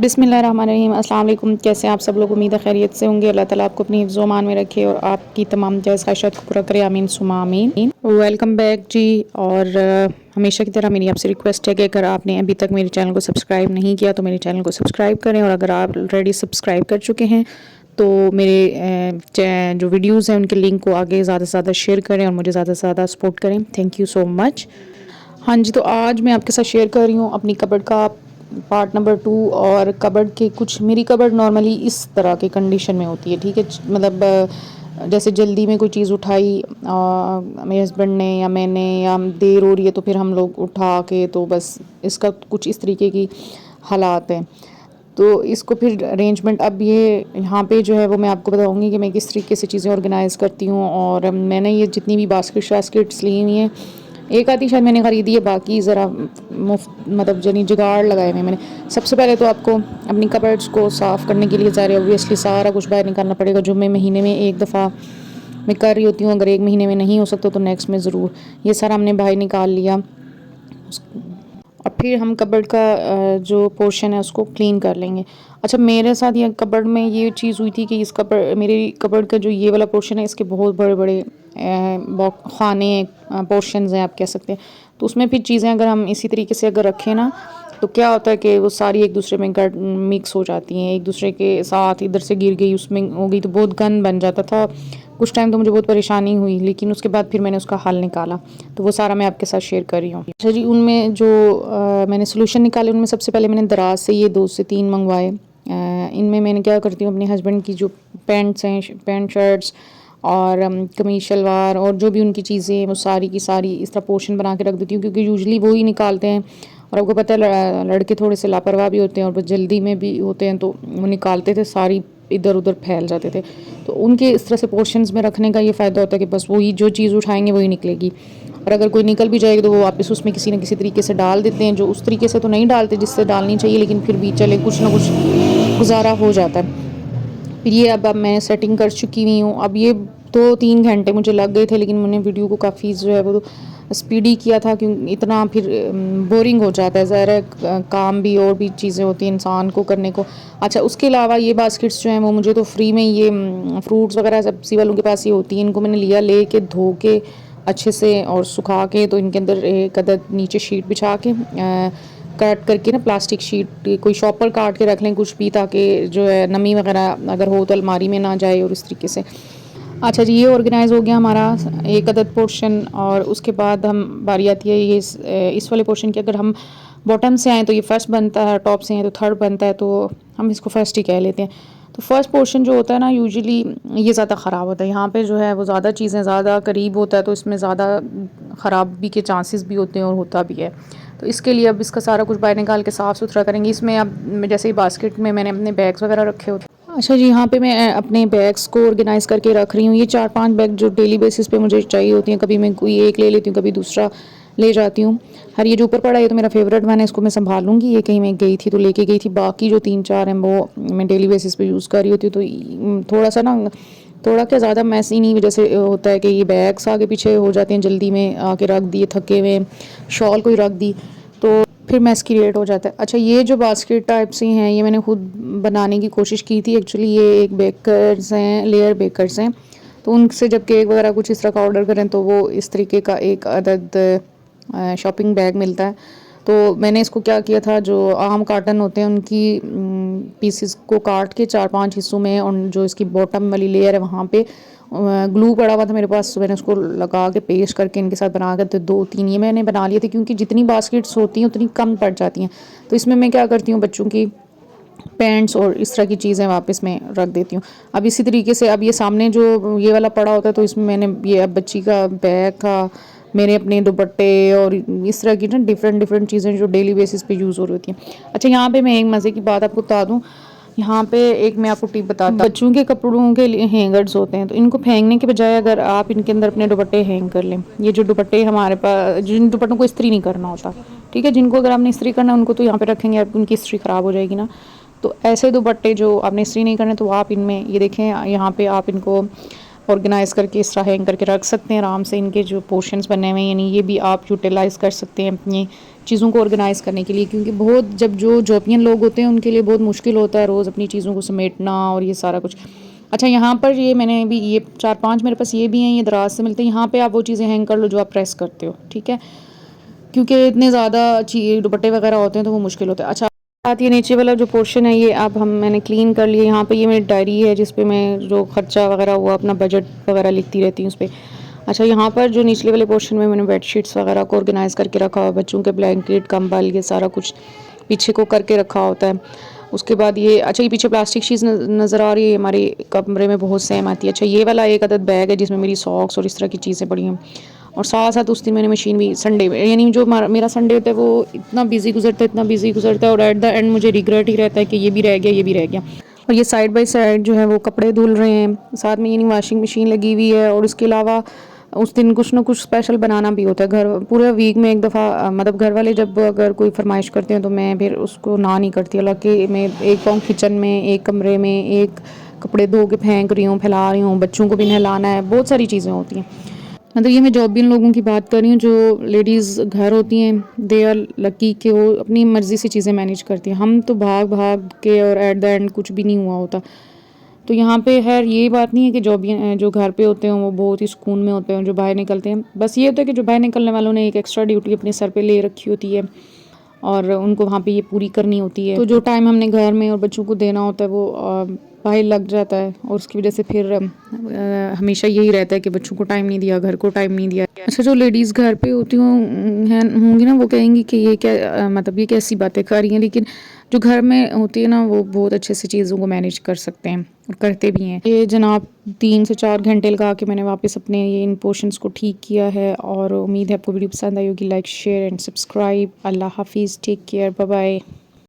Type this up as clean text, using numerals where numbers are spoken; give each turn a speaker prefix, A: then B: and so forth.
A: बिस्मिल्लाहिर्रहमानिर्रहीम। अस्सलाम वालेकुम। कैसे हैं आप सब लोग? उम्मीद है खैरियत से होंगे। अल्लाह ताला आपको अपनी हिफ्ज़ व अमान में रखे और आपकी तमाम जायज़ ख्वाहिशात को पूरा करे। आमीन सुमा आमीन। वेलकम बैक जी। और हमेशा की तरह मेरी आपसे रिक्वेस्ट है कि अगर आपने अभी तक मेरे चैनल को सब्सक्राइब नहीं किया तो मेरे चैनल को सब्सक्राइब करें, और अगर आप ऑलरेडी सब्सक्राइब कर चुके हैं तो मेरे जो वीडियोज़ हैं उनके लिंक को आगे ज़्यादा से ज़्यादा शेयर करें और मुझे ज़्यादा से ज़्यादा सपोर्ट करें। Thank you so much. हाँ जी, तो आज मैं आपके साथ शेयर कर रही हूँ अपनी कबर्ड का पार्ट नंबर 2। और कबर्ड के कुछ, मेरी कबर्ड नॉर्मली इस तरह की कंडीशन में होती है, ठीक है। मतलब जैसे जल्दी में कोई चीज़ उठाई मेरे हस्बैंड ने या मैंने, या देर हो रही है तो फिर हम लोग उठा के, तो बस इसका कुछ इस तरीके की हालात हैं। तो इसको फिर अरेंजमेंट, अब ये यहाँ पे जो है वो मैं आपको बताऊँगी कि मैं किस तरीके से चीज़ें ऑर्गेनाइज़ करती हूँ। और मैंने ये जितनी भी बास्केट्स ली हुई हैं, एक आधी शायद मैंने ख़रीदी है, बाकी ज़रा मुफ्त मतलब जनी जुगाड़ लगाए हुए मैंने। सबसे पहले तो आपको अपनी कबर्ड्स को साफ़ करने के लिए ज़ाहिर ऑब्वियसली सारा कुछ बाहर निकालना पड़ेगा, जो मैं महीने में एक दफ़ा मैं कर रही होती हूँ। अगर एक महीने में नहीं हो सकता तो नेक्स्ट में ज़रूर। ये सारा हमने बाहर निकाल लिया, और फिर हम कबर्ड का जो पोर्शन है उसको क्लीन कर लेंगे। अच्छा, मेरे साथ ये कबर्ड में ये चीज़ हुई थी कि इस कबर्ड, मेरी कबर्ड का जो ये वाला पोर्शन है, इसके बहुत बड़े बड़े खाने पोर्शंस हैं आप कह सकते हैं। तो उसमें फिर चीज़ें अगर हम इसी तरीके से अगर रखें ना, तो क्या होता है कि वो सारी एक दूसरे में मिक्स हो जाती हैं, एक दूसरे के साथ इधर से गिर गई उसमें हो गई, तो बहुत गंद बन जाता था। कुछ टाइम तो मुझे बहुत परेशानी हुई, लेकिन उसके बाद फिर मैंने उसका हल निकाला, तो वो सारा मैं आपके साथ शेयर कर रही हूँ। अच्छा जी, उनमें जो मैंने सोल्यूशन निकाले, उनमें सबसे पहले मैंने दराज से ये 2 से 3 मंगवाए। इनमें मैंने क्या करती हूँ, अपने हस्बैंड की जो पैंट्स हैं, पैंट शर्ट्स और कमीज शलवार और जो भी उनकी चीज़ें हैं, वो सारी की सारी इस तरह पोर्शन बना के रख देती हूँ, क्योंकि यूजुअली वो ही निकालते हैं। और आपको पता है लड़के थोड़े से लापरवाह भी होते हैं और वो जल्दी में भी होते हैं, तो वो निकालते थे, सारी इधर उधर फैल जाते थे। तो उनके इस तरह से पोर्शंस में रखने का ये फ़ायदा होता है कि बस वही जो चीज़ उठाएंगे वही निकलेगी। और अगर कोई निकल भी जाएगी तो वो वापस उसमें किसी न किसी तरीके से डाल देते हैं, जो उस तरीके से तो नहीं डालते जिससे डालनी चाहिए, लेकिन फिर भी चले कुछ ना कुछ गुजारा हो जाता है। फिर ये अब मैं सेटिंग कर चुकी हुई हूँ। अब ये 2-3 घंटे मुझे लग गए थे, लेकिन मैंने वीडियो को काफ़ी जो है वो स्पीडी किया था, क्योंकि इतना फिर बोरिंग हो जाता है। ज़ाहिर है काम भी और भी चीज़ें होती हैं इंसान को करने को। अच्छा, उसके अलावा ये बास्केट्स जो हैं वो मुझे तो फ्री में ये फ्रूट्स वगैरह सब्ज़ी वालों के पास ही होती हैं। इनको मैंने लिया, ले के धो के अच्छे से और सुखा के, तो इनके अंदर एक अदद नीचे शीट बिछा के कट करके ना, प्लास्टिक शीट कोई शॉपर काट के रख लें कुछ भी, ताकि जो है नमी वगैरह अगर हो तो अलमारी में ना जाए, और इस तरीके से। अच्छा जी, ये ऑर्गेनाइज़ हो गया हमारा एक अदद पोर्शन। और उसके बाद हम बारी आती है ये इस वाले पोर्शन की। अगर हम बॉटम से आएँ तो ये फर्स्ट बनता है, टॉप से आएँ तो थर्ड बनता है, तो हम इसको फर्स्ट ही कह लेते हैं। तो फर्स्ट पोर्शन जो होता है ना, यूजुअली ये ज़्यादा ख़राब होता है। यहाँ पे जो है वो ज़्यादा चीज़ें ज़्यादा करीब होता है, तो इसमें ज़्यादा ख़राबी के चांसेस भी होते हैं और होता भी है। तो इसके लिए अब इसका सारा कुछ बाहर निकाल के साफ़ सुथरा करेंगे। इसमें अब जैसे बास्केट में मैंने अपने बैग्स वगैरह रखे होते। अच्छा जी, यहाँ पे मैं अपने बैग्स को ऑर्गेनाइज़ करके रख रही हूँ। ये 4-5 बैग जो डेली बेसिस पे मुझे चाहिए होती हैं, कभी मैं कोई एक ले लेती हूँ, कभी दूसरा ले जाती हूँ। हर ये जो ऊपर पड़ा है, ये तो मेरा फेवरेट वन है, इसको मैं संभालूंगी। ये कहीं मैं गई थी तो लेके गई थी। बाकी जो 3-4 हैं वो मैं डेली बेसिस पे यूज़ कर रही होती हूँ। तो थोड़ा सा ना, थोड़ा क्या ज़्यादा मैस इन्हीं वजह से होता है कि ये बैग्स आगे पीछे हो जाते हैं, जल्दी में आके रख दिए, थके हुए शॉल कोई रख दी, तो फिर मैस क्रिएट हो जाता है। अच्छा, ये जो बास्केट टाइप सी हैं, ये मैंने खुद बनाने की कोशिश की थी। एक्चुअली ये एक बेकर्स हैं, लेयर बेकर्स हैं, तो उनसे जब केक वगैरह कुछ इस तरह का ऑर्डर करें तो वो इस तरीके का एक अदद शॉपिंग बैग मिलता है। तो मैंने इसको क्या किया था, जो आम कार्टन होते हैं उनकी पीसेस को काट के 4-5 हिस्सों में, और जो इसकी बॉटम वाली लेयर है वहाँ पे ग्लू पड़ा हुआ था मेरे पास, तो मैंने उसको लगा के पेस्ट करके इनके साथ बना कर, तो 2-3 ये मैंने बना लिए थे, क्योंकि जितनी बास्केट्स होती हैं उतनी कम पड़ जाती हैं। तो इसमें मैं क्या करती हूँ, बच्चों की पैंट्स और इस तरह की चीज़ें वापस में रख देती हूँ। अब इसी तरीके से अब ये सामने जो ये वाला पड़ा होता है, तो इसमें मैंने ये अब बच्ची का बैग का, मेरे अपने दुपट्टे और इस तरह की ना डिफरेंट डिफरेंट चीज़ें जो डेली बेसिस पे यूज़ हो रही होती हैं। अच्छा, यहाँ पे मैं एक मज़े की बात आपको बता दूँ। यहाँ पे एक मैं आपको टिप बताता हूँ। बच्चों के कपड़ों के लिए हैंगर्स होते हैं, तो इनको फेंकने के बजाय अगर आप इनके अंदर अपने दुपट्टे हैंग कर लें, ये जो दुपट्टे हमारे पास, जिन दुपट्टों को इस्त्री नहीं करना होता, ठीक है, जिनको अगर आपने इस्त्री करना है उनको तो यहाँ पे रखेंगे, आप उनकी इस्त्री ख़राब हो जाएगी ना। तो ऐसे दुपट्टे जो आपने इस्त्री नहीं करने, तो आप इनमें ये देखें, यहाँ पे आप इनको ऑर्गेनाइज़ करके इस तरह हैंग करके रख सकते हैं आराम से। इनके जो पोर्शंस बने हुए हैं, यानी ये भी आप यूटिलाइज़ कर सकते हैं अपनी चीज़ों को ऑर्गेनाइज़ करने के लिए, क्योंकि बहुत जब जो जॉबियन लोग होते हैं उनके लिए बहुत मुश्किल होता है रोज़ अपनी चीज़ों को समेटना और ये सारा कुछ। अच्छा, यहाँ पर ये मैंने भी ये 4-5 मेरे पास ये भी हैं, ये दराज से मिलते हैं। यहाँ पे आप वो चीज़ें हैंग कर लो जो आप प्रेस करते हो, ठीक है, क्योंकि इतने ज़्यादा दुपट्टे वगैरह होते हैं तो वो मुश्किल होता है। अच्छा, बात ये नीचे वाला जो पोर्शन है ये अब मैंने क्लीन कर लिया। यहाँ पे ये मेरी डायरी है जिस पे मैं जो खर्चा वगैरह हुआ अपना बजट वगैरह लिखती रहती हूँ उस पर। अच्छा, यहाँ पर जो निचले वाले पोर्शन में मैंने बेडशीट्स वगैरह को ऑर्गेनाइज़ करके रखा हुआ, बच्चों के ब्लैंकेट कंबल ये सारा कुछ पीछे को करके रखा होता है। उसके बाद ये अच्छा, ये पीछे प्लास्टिक चीज़ नज़र आ रही है, हमारे कमरे में बहुत सेम आती है। अच्छा, ये वाला एक अदद बैग है जिसमें मेरी सॉक्स और इस तरह की चीज़ें पड़ी हैं। और साथ साथ उस दिन मैंने मशीन भी संडे में, यानी जो मेरा संडे होता है वो इतना बिजी गुजरता है, इतना बिजी गुजरता है, और एट द एंड मुझे रिग्रेट ही रहता है कि ये भी रह गया, ये भी रह गया। और ये साइड बाय साइड जो है वो कपड़े धुल रहे हैं, साथ में यानी वॉशिंग मशीन लगी हुई है। और उसके अलावा उस दिन कुछ ना कुछ स्पेशल बनाना भी होता है। घर पूरे वीक में एक दफ़ा मतलब घर वाले जब अगर कोई फरमाइश करते हैं तो मैं फिर उसको ना नहीं करती। हालांकि मैं एक पाँव किचन में, एक कमरे में, एक कपड़े धो के फेंक रही हूँ, फैला रही हूँ, बच्चों को भी नहलाना है, बहुत सारी चीज़ें होती हैं। मतलब ये मैं जॉबियन लोगों की बात कर रही हूँ, जो लेडीज़ घर होती हैं, दे आर लकी कि वो अपनी मर्ज़ी से चीज़ें मैनेज करती हैं। हम तो भाग भाग के और एट द एंड कुछ भी नहीं हुआ होता। तो यहाँ पे खैर ये बात नहीं है कि जॉबियन जो घर पे होते हैं वो बहुत ही सुकून में होते हैं, जो बाहर निकलते हैं। बस ये होता है कि जो बाहर निकलने वालों ने एक एक्स्ट्रा ड्यूटी अपने सर पे ले रखी होती है और उनको वहाँ पे ये पूरी करनी होती है। तो जो टाइम हमने घर में और बच्चों को देना होता है वो बाहर लग जाता है, और उसकी वजह से फिर हमेशा यही रहता है कि बच्चों को टाइम नहीं दिया, घर को टाइम नहीं दिया। अच्छा, जो लेडीज़ घर पे होती होंगी ना वो कहेंगी कि ये क्या मतलब ये कैसी बातें कर रही हैं, लेकिन जो घर में होती है ना वो बहुत अच्छे से चीज़ों को मैनेज कर सकते हैं और करते भी हैं। ये जनाब 3 से 4 घंटे लगा के मैंने वापस अपने ये इन पोर्शंस को ठीक किया है, और उम्मीद है आपको वीडियो पसंद आई होगी। Like, share and subscribe. अल्लाह हाफिज़, टेक केयर, बाय बाय।